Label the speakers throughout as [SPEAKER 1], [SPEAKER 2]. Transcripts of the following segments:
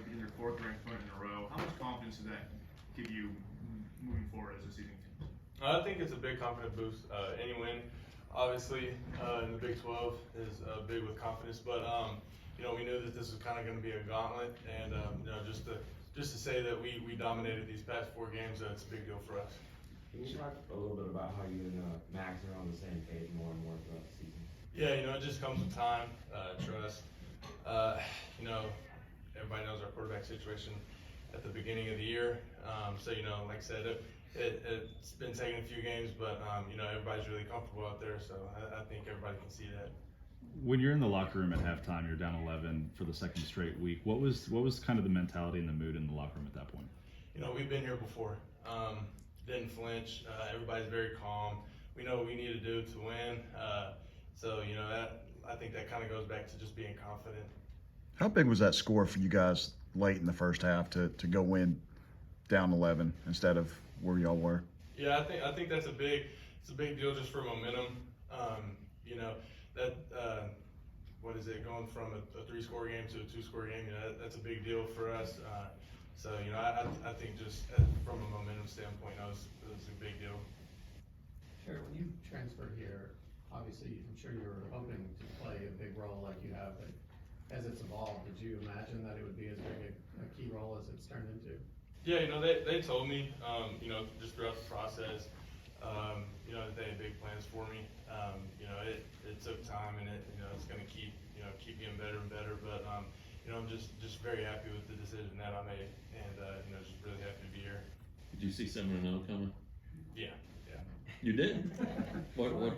[SPEAKER 1] being your fourth ranked win in a row. How much confidence does that give you moving forward as a season continues?
[SPEAKER 2] I think it's a big confidence boost. Any win, obviously, in the Big 12 is big with confidence. But we knew that this was kind of going to be a gauntlet, and just to say that we dominated these past 4 games, it's a big deal for us.
[SPEAKER 3] Can you talk a little bit about how you and Max are on the same page more and more throughout the season?
[SPEAKER 2] Yeah, it just comes with time, trust. Everybody knows our quarterback situation at the beginning of the year. So like I said, it's been taking a few games, but everybody's really comfortable out there. So I think everybody can see that.
[SPEAKER 4] When you're in the locker room at halftime, you're down 11 for the second straight week. What was kind of the mentality and the mood in the locker room at that point?
[SPEAKER 2] We've been here before. Didn't flinch. Everybody's very calm. We know what we need to do to win. So I think that kind of goes back to just being confident.
[SPEAKER 5] How big was that score for you guys late in the first half to go win down 11 instead of where y'all were?
[SPEAKER 2] Yeah, I think it's a big deal just for momentum. What is it, going from a 3-score game to a 2-score game? That's a big deal for us. So I think just from a momentum standpoint, it was a big deal.
[SPEAKER 6] Sure. When you transferred here, obviously, I'm sure you were hoping to play a big role like you have, but as it's evolved, did you imagine that it would be as big a key role as it's turned into?
[SPEAKER 2] Yeah, they told me, just throughout the process, that they had big plans for me. It took time, and it's going to keep getting better and better. But I'm just very happy with the decision that I made, and just really happy to be here.
[SPEAKER 7] Did you see 7-0 coming?
[SPEAKER 2] Yeah.
[SPEAKER 7] You did? What?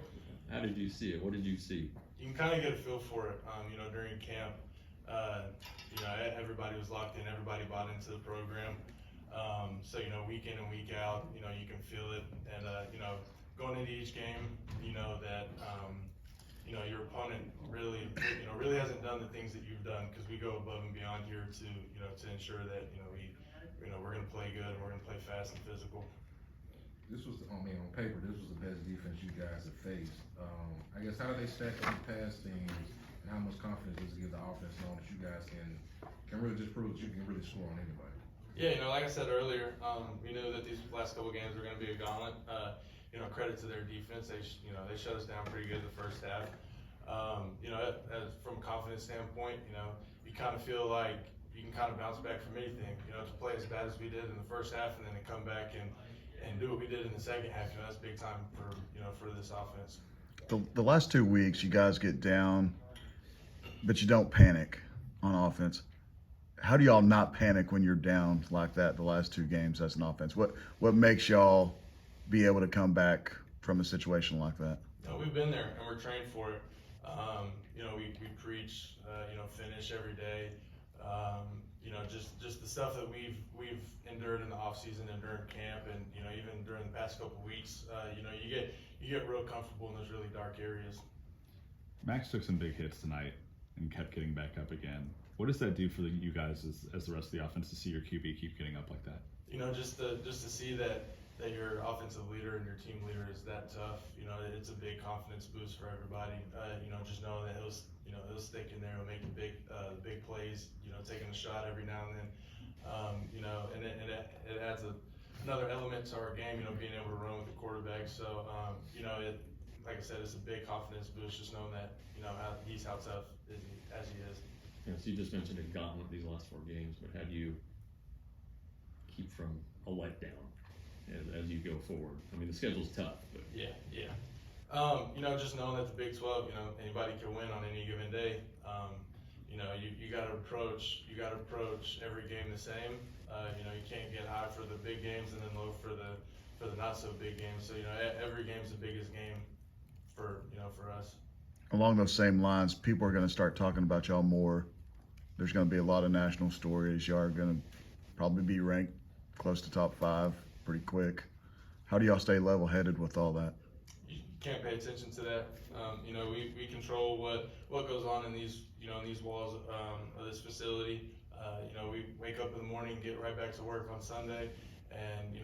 [SPEAKER 7] How did you see it? What did you see?
[SPEAKER 2] You can kind of get a feel for it. During camp, everybody was locked in. Everybody bought into the program. So week in and week out, you can feel it. And going into each game, that your opponent really hasn't done the things that you've done, because we go above and beyond here to ensure that we're going to play good and we're going to play fast and physical.
[SPEAKER 8] This was, on paper, this was the best defense you guys have faced. I guess, how do they stack up the past teams, and how much confidence does it give the offense knowing that you guys can really just prove that you can really score on anybody?
[SPEAKER 2] Yeah, like I said earlier, we knew that these last couple games were going to be a gauntlet. Credit to their defense, they shut us down pretty good the first half. From a confidence standpoint, you kind of feel like you can kind of bounce back from anything. To play as bad as we did in the first half, and then to come back and do what we did in the second half, that's big time for this offense.
[SPEAKER 5] The last 2 weeks, you guys get down, but you don't panic on offense. How do y'all not panic when you're down like that the last 2 games as an offense? What makes y'all be able to come back from a situation like that?
[SPEAKER 2] We've been there, and we're trained for it. We preach, finish every day. Just the stuff that we've endured in the off season and during camp, and even during the past couple weeks, you get real comfortable in those really dark areas.
[SPEAKER 4] Max took some big hits tonight and kept getting back up again. What does that do for you guys as the rest of the offense to see your QB keep getting up like that?
[SPEAKER 2] Just to see that your offensive leader and your team leader is that tough. It's a big confidence boost for everybody. Just knowing that he'll stick in there and make the big plays. Taking a shot every now and then. And it adds another element to our game. Being able to run with the quarterback. So like I said, it's a big confidence boost just knowing that he's how tough as he is.
[SPEAKER 7] Yeah, so you just mentioned a gauntlet these last 4 games, but how do you keep from a letdown as you go forward? The schedule's tough, but
[SPEAKER 2] yeah. Just knowing that the Big 12, anybody can win on any given day. You got to approach every game the same. You can't get high for the big games and then low for the not so big games. So every game's the biggest game for us.
[SPEAKER 5] Along those same lines, people are going to start talking about y'all more. There's going to be a lot of national stories. Y'all are going to probably be ranked close to top 5 pretty quick. How do y'all stay level-headed with all that?
[SPEAKER 2] You can't pay attention to that. We control what goes on in these walls of this facility. We wake up in the morning, get right back to work on Sunday, and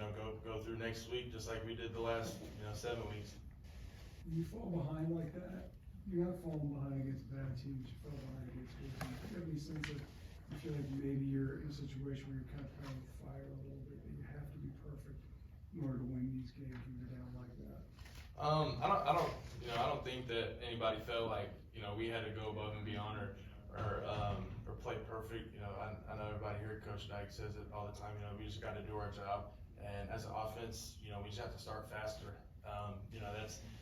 [SPEAKER 2] go through next week just like we did the last 7 weeks.
[SPEAKER 9] When you fall behind like that, you're not falling behind against bad teams. You fall behind against good teams. Do you have any sense of you feel like maybe you're in a situation where you're kind of playing with fire a little bit, that you have to be perfect in order to win these games when you're down like that?
[SPEAKER 2] I don't think that anybody felt like, we had to go above and beyond or play perfect. I know everybody here, Coach Dyke says it all the time, we just gotta do our job. And as an offense, we just have to start faster.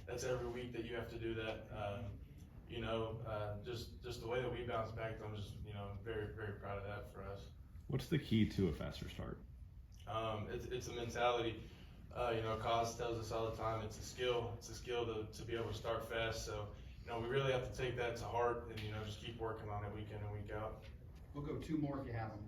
[SPEAKER 2] That's every week that you have to do that. Just the way that we bounce back, I'm just, very, very proud of that for us.
[SPEAKER 4] What's the key to a faster start?
[SPEAKER 2] It's a mentality. Cause tells us all the time, it's a skill to be able to start fast. So, we really have to take that to heart and, just keep working on it week in and week out.
[SPEAKER 10] We'll go two more if you have them.